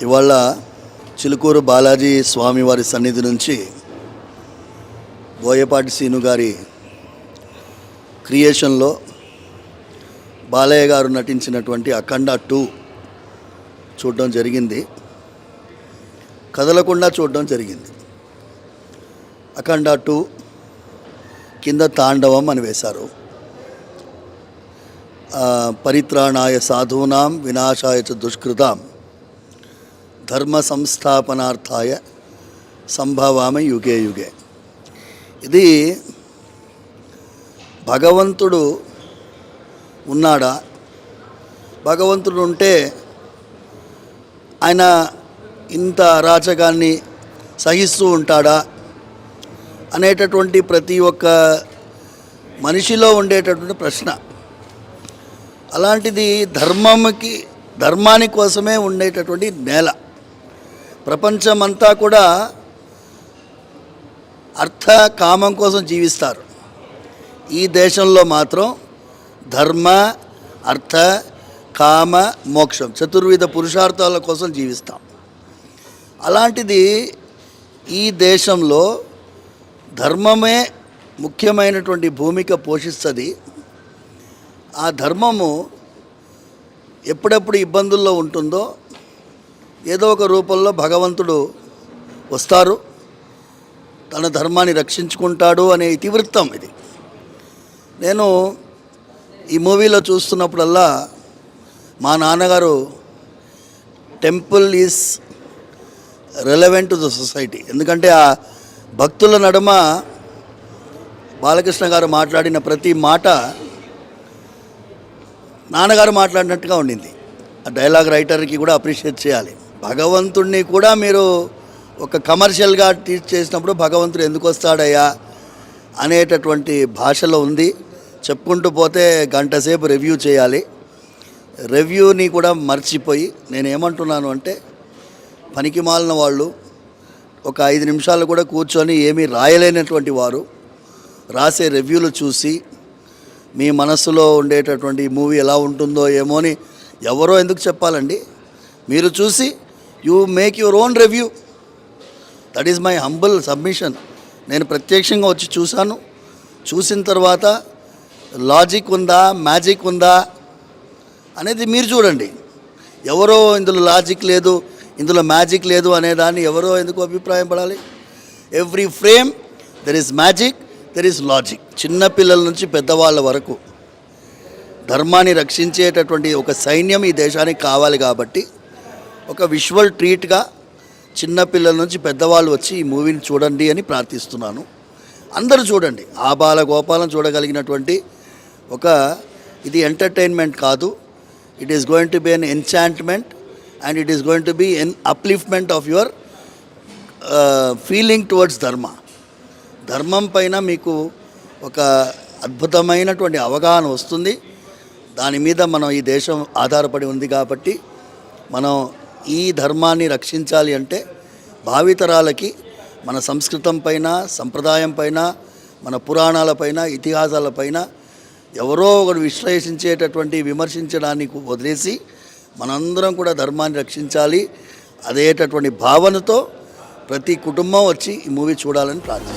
ఇవాళ చిలుకూరు బాలాజీ స్వామివారి సన్నిధి నుంచి బోయపాటి సీను గారి క్రియేషన్లో బాలయ్య గారు నటించినటువంటి అఖండ 2 చూడడం జరిగింది. కదలకుండా చూడడం జరిగింది. అఖండ 2 కింద తాండవం అని వేశారు. పరిత్రాణాయ సాధూనాం వినాశాయ చ దుష్కృతాం ధర్మ సంస్థాపనార్థాయ సంభవామి యుగే యుగే. ఇది భగవంతుడు ఉన్నాడా, భగవంతుడు ఉంటే ఆయన ఇంత అరాచకాన్ని సహిస్తూ ఉంటాడా అనేటటువంటి ప్రతి ఒక్క మనిషిలో ఉండేటటువంటి ప్రశ్న. అలాంటిది ధర్మాని కోసమే ఉండేటటువంటి నేల. ప్రపంచమంతా కూడా అర్థ కామం కోసం జీవిస్తారు. ఈ దేశంలో మాత్రం ధర్మ అర్థ కామ మోక్షం చతుర్విధ పురుషార్థాల కోసం జీవిస్తాం. అలాంటిది ఈ దేశంలో ధర్మమే ముఖ్యమైనటువంటి భూమిక పోషిస్తుంది. ఆ ధర్మము ఎప్పుడెప్పుడు ఇబ్బందుల్లో ఉంటుందో ఏదో ఒక రూపంలో భగవంతుడు వస్తారు, తన ధర్మాన్ని రక్షించుకుంటాడు అనే ఇతివృత్తం ఇది. నేను ఈ మూవీలో చూస్తున్నప్పుడల్లా మా నాన్నగారు temple is relevant to the society, ఎందుకంటే ఆ భక్తుల నడుమ బాలకృష్ణ గారు మాట్లాడిన ప్రతి మాట నాన్నగారు మాట్లాడినట్టుగా ఉండింది. ఆ డైలాగ్ రైటర్కి కూడా అప్రిషియేట్ చేయాలి. భగవంతుడిని కూడా మీరు ఒక కమర్షియల్గా టీచ్ చేసినప్పుడు భగవంతుడు ఎందుకు వస్తాడయ్యా అనేటటువంటి భాషలో ఉంది. చెప్పుకుంటూ పోతే గంట సేపు రివ్యూ చేయాలి. రివ్యూని కూడా మర్చిపోయి నేనేమంటున్నాను అంటే, పనికి మాలిన వాళ్ళు ఒక 5 నిమిషాలు కూడా కూర్చొని ఏమీ రాయలేనటువంటి వారు రాసే రివ్యూలు చూసి మీ మనస్సులో ఉండేటటువంటి మూవీ ఎలా ఉంటుందో ఏమో అని ఎవరో ఎందుకు చెప్పాలండి. మీరు చూసి you make your own review. That is my humble submission. నేను ప్రత్యక్షంగా వచ్చి చూశాను. చూసిన తర్వాత లాజిక్ ఉందా మ్యాజిక్ ఉందా అనేది మీరు చూడండి. ఎవరో ఇందులో లాజిక్ లేదు, ఇందులో మ్యాజిక్ లేదు అనేదాన్ని ఎవరో ఎందుకు అభిప్రాయం పడాలి. Every frame there is magic, there is logic. చిన్నపిల్లల నుంచి పెద్దవాళ్ళ వరకు ధర్మాన్ని రక్షించేటటువంటి ఒక సైన్యం ఈ దేశానికి కావాలి. కాబట్టి ఒక విజువల్ ట్రీట్గా చిన్నపిల్లల నుంచి పెద్దవాళ్ళు వచ్చి ఈ మూవీని చూడండి అని ప్రార్థిస్తున్నాను. అందరూ చూడండి. ఆబాల గోపాలం చూడగలిగినటువంటి ఒక ఇది ఎంటర్టైన్మెంట్ కాదు. It is going to be an enchantment and it is going to be an upliftment of your feeling towards ధర్మం పైన మీకు ఒక అద్భుతమైనటువంటి అవగాహన వస్తుంది. దాని మీద మనం ఈ దేశం ఆధారపడి ఉంది కాబట్టి మనం ఈ ధర్మాన్ని రక్షించాలి అంటే భావితరాలకి మన సంస్కృతం పైన, సంప్రదాయం పైన, మన పురాణాలపైన, ఇతిహాసాలపైన ఎవరో ఒకరు విశ్లేషించేటటువంటి విమర్శించడానికి వదిలేసి మనందరం కూడా ధర్మాన్ని రక్షించాలి అదేటటువంటి భావనతో ప్రతి కుటుంబం వచ్చి ఈ మూవీ చూడాలని ప్రార్థిస్తున్నాను.